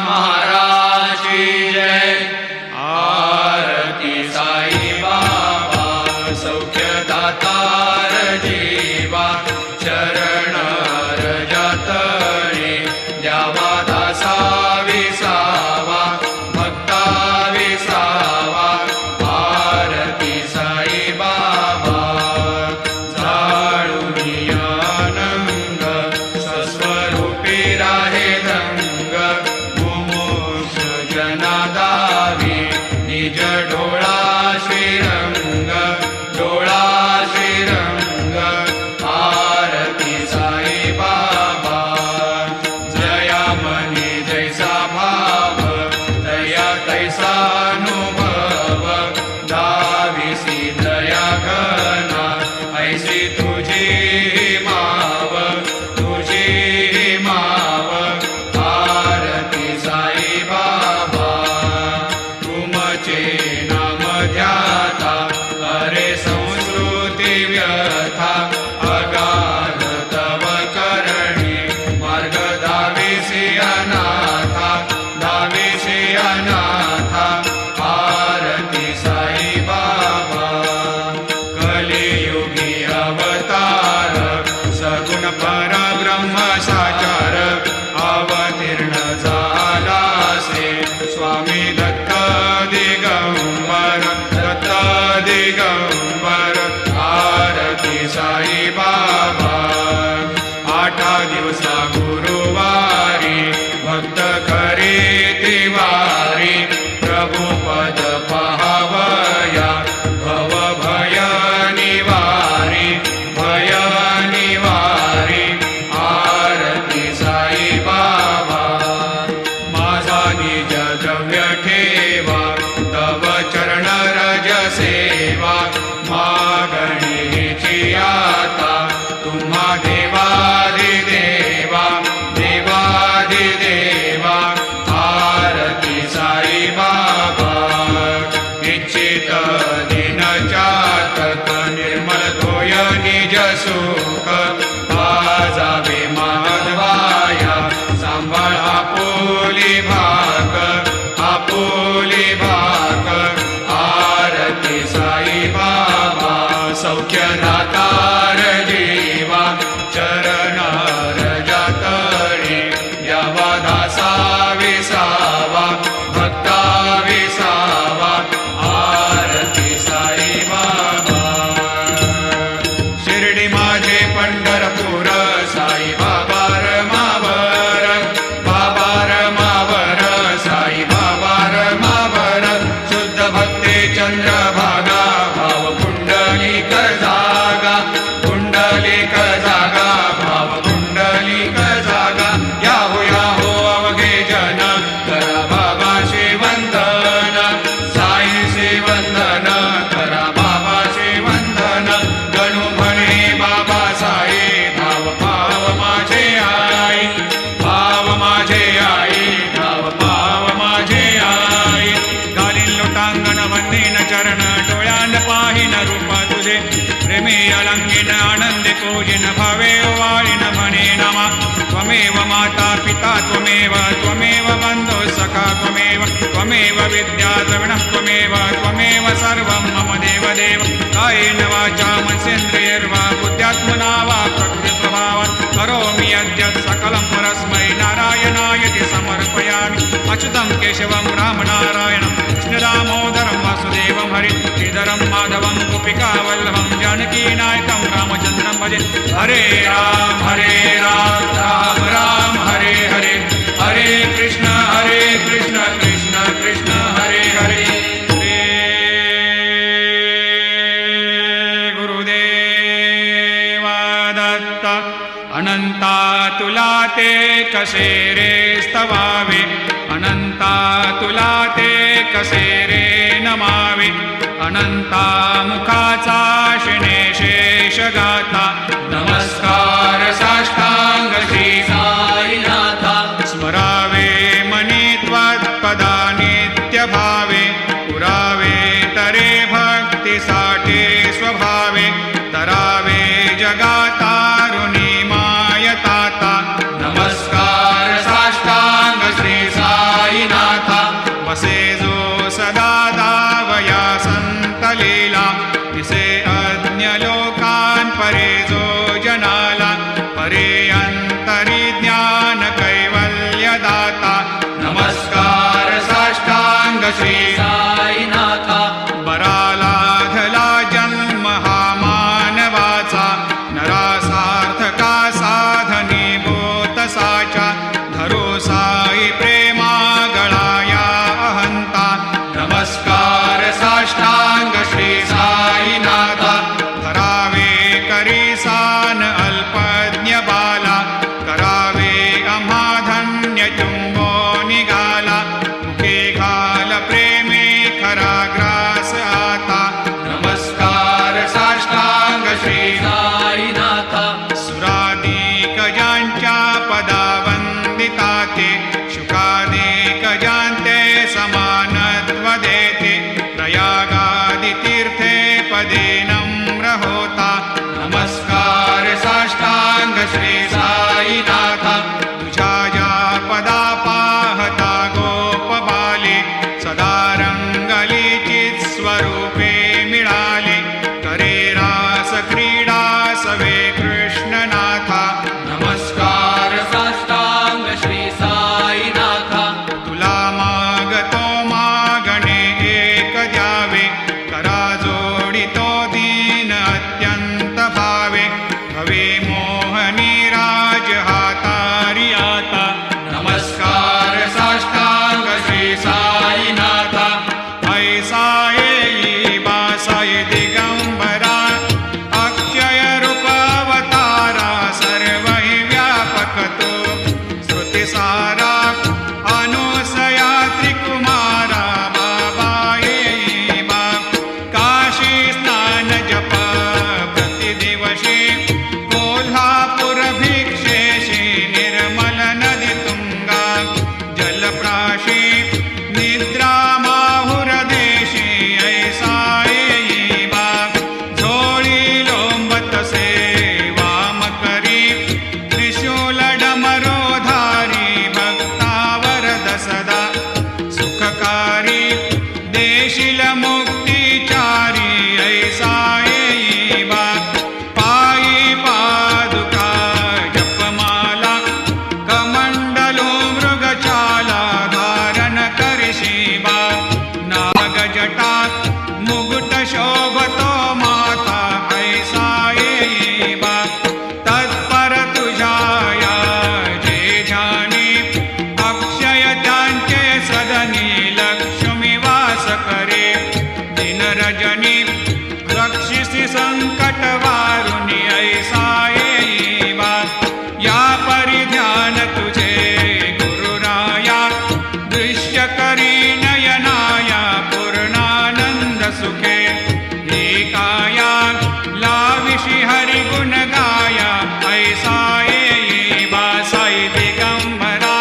महाराज की जय। आरती साई बाबा सौख्यदातार जीवा चरण रजतळे द्यावा दासा विसावा भक्ता विसावा। आरती साई बाबा जाळूनी आनंद सस्वरूपी राहे रंग मुमुक्ष जना दावी निज डोळा श्रीरंग डोळा श्रीरंग। आरती साई बाबा जया मनी जैसा भाव दया तैसा अनुभव दाविसी दया घना ऐसी तुझी माव तुझी माव। आरती साई बाबा तुमचे नाम ध्याता अरे संस्कृती व्यथा अगाध तव करणी मार्ग दाविसी अनाथा दाविसी अनाथा। आरती साई बाबा कलियुगी अवतार सगुण परब्रह्म साचार अवतीर्ण झालासे स्वामी दत्त दिगंबर दत्त दिगंबर। आरती साई बाबा आठा दिवसा गुरुवारी भक्त खरी तिवारी प्रभु पद पाहावया भव भय निवारी भय निवारी। आरती साई बाबा माझा निज द्रव्य ठेवा तव चरण रज सेवा मागणीची आता तुम्हा देवादिदेवा देवादिदेवा। आरती साई बाबा इच्छित दिन चातक निर्मल धोय निज सुख वाजावे माधवाया सांभाळ आपुली भाग आपुली भाग। आरती साई बाबा सौख्यदातार जीवा चरण रजतळे द्यावा दासा विसावा भक्ता विसावा। आरती साई बाबा शिर्डी माझे पंढरपूर साई बाबा रमावर बाबा रमावर साई बाबा रमावर शुद्ध भक्ते चंद्रभागा भाव पुंडलिक जागा पुंडलिक जागा भाव पुंडलिक जागा। याहो अवघे जन करा बाबाशी वंदन साई श्री वंदन करा बाबाशी वंदन। गणू म्हणे बाबा साई भाव पाव माझे आई भाव माझे आई भाव पाव माझे आई। घालीन लोटांगण वंदीन चरण डोळ्यान पाहिन रूप तुझे प्रेमी अलंगिन आनंदी पूजिन भावे वाळीन म्हणे नमा। त्वमेव माता पिता त्वमेव त्वमेव बंधु सखा त्वमेव त्वमेव विद्या द्रविणः त्वमेव त्वमेव सर्वं मम देवदेव। कायेन वाचा मनसेन्द्रियैर्वा बुद्ध्यात्मना वा प्रकृतिस्वभावात् करोमि यद्यत् सकलं परस्मै नारायणायति समर्पयामि। अच्युतं केशवं रामनारायणं कृष्णदामोदरं वासुदेवं हरि श्रीधरं माधवं गोपिकावल्लभं जानकीनायकं रामचन्द्रं भजे। हरे राम राम राम हरे हरे हरे कृष्ण कृष्ण कृष्ण हरे हरे। श्री गुरुदेवा दत्त अनंता तुला ते कसे रे स्तवावे अनंता तुला ते कसे रे नमावे। अनंता मुखाचा शिणे शेष गाथा नमस्कार साष्टांग श्री साईनाथा। स्मरावे मनी त्वत्पदा नित्य भावे पुरावे तरे भक्तीसाठी स्वभावे तरावे जगातारुणी मायताता। नमस्कार साष्टांग श्री साई श्री साईनाथ बरालाधला जन्म हा मानवाचा नरासार्थका साधनीभूत साचा धरो साई प्रेमा गळाया अहंता नमस्कार साष्टांग श्री साईनाथ धरावे करी सान अल्पज्ञ बाला करावे आम्हा धन्य चुंबो निघाला मुखे घाल प्रेमे खरा ग्रास आता नमस्कार साष्टांग श्री साईनाथ सुरादिक ज्यांच्या पदा वंदिता ते शुकादिक ज्यांते समानत्व देते प्रयागादि तीर्थे पदे नम्र होता नमस्कार साष्टांग श्री साईनाथ तुझ्या ज्या पदा पाहता गोप बाले सदा रंगलीचित स्वरूपे मिळाले करे रास क्रीडा सवे कृष्णनाथा नमस्कार साष्टांग श्री साईनाथ तुला मागतो मागणे एक द्यावे करा जोडितो दीन अत्यंत भावे भवे मोहनी राज हातारी आता नमस्कार साष्टांग श्री साईनाथ ऐसा येई बासाई दिगंबरा अक्षय रूप अवतारा सर्वहि व्यापक तो श्रुतिसारा अनुसया त्रिकुमारा बाबा येई बा काशी स्नान जप प्रतिदिवशी कोल्हापुर भिक्षेशी निर्मल नदी तुंगा जलप्राशी निद्रा माहुर देशी ऐसा येई बा झोळी लोंबत सेवा मकरी त्रिशूल डमरोधारी भक्तावरद सदा सुखकारी देशील मुक्तिचारी ऐसा येई बा पायी पादुका जपमाला कमंडलो मृगचाला धारण करशी बा नागजटा मुकुट शोभतो माता ऐसा येई बा तत्पर तुझाया जे ध्यानी अक्षय त्यांचे सदनी लक्ष्मी वास करे दिन रजनी रक्षिसी संकट वारुणी ऐसा येई बा या परिध्यान तुझे गुरुराया दृश्य करी नयनाया पूर्णानंद सुखे एकाया लाविशी हरि गुण गाया ऐसा येई बा साई दिगंबरा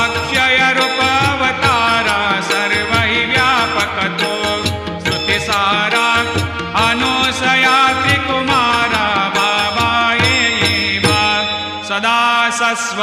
अक्षय रूप अवतारा सर्वहि व्यापक तो श्रुतिसारा अनुसया त्रिकुमारा बाबा येई बा सदा सस्व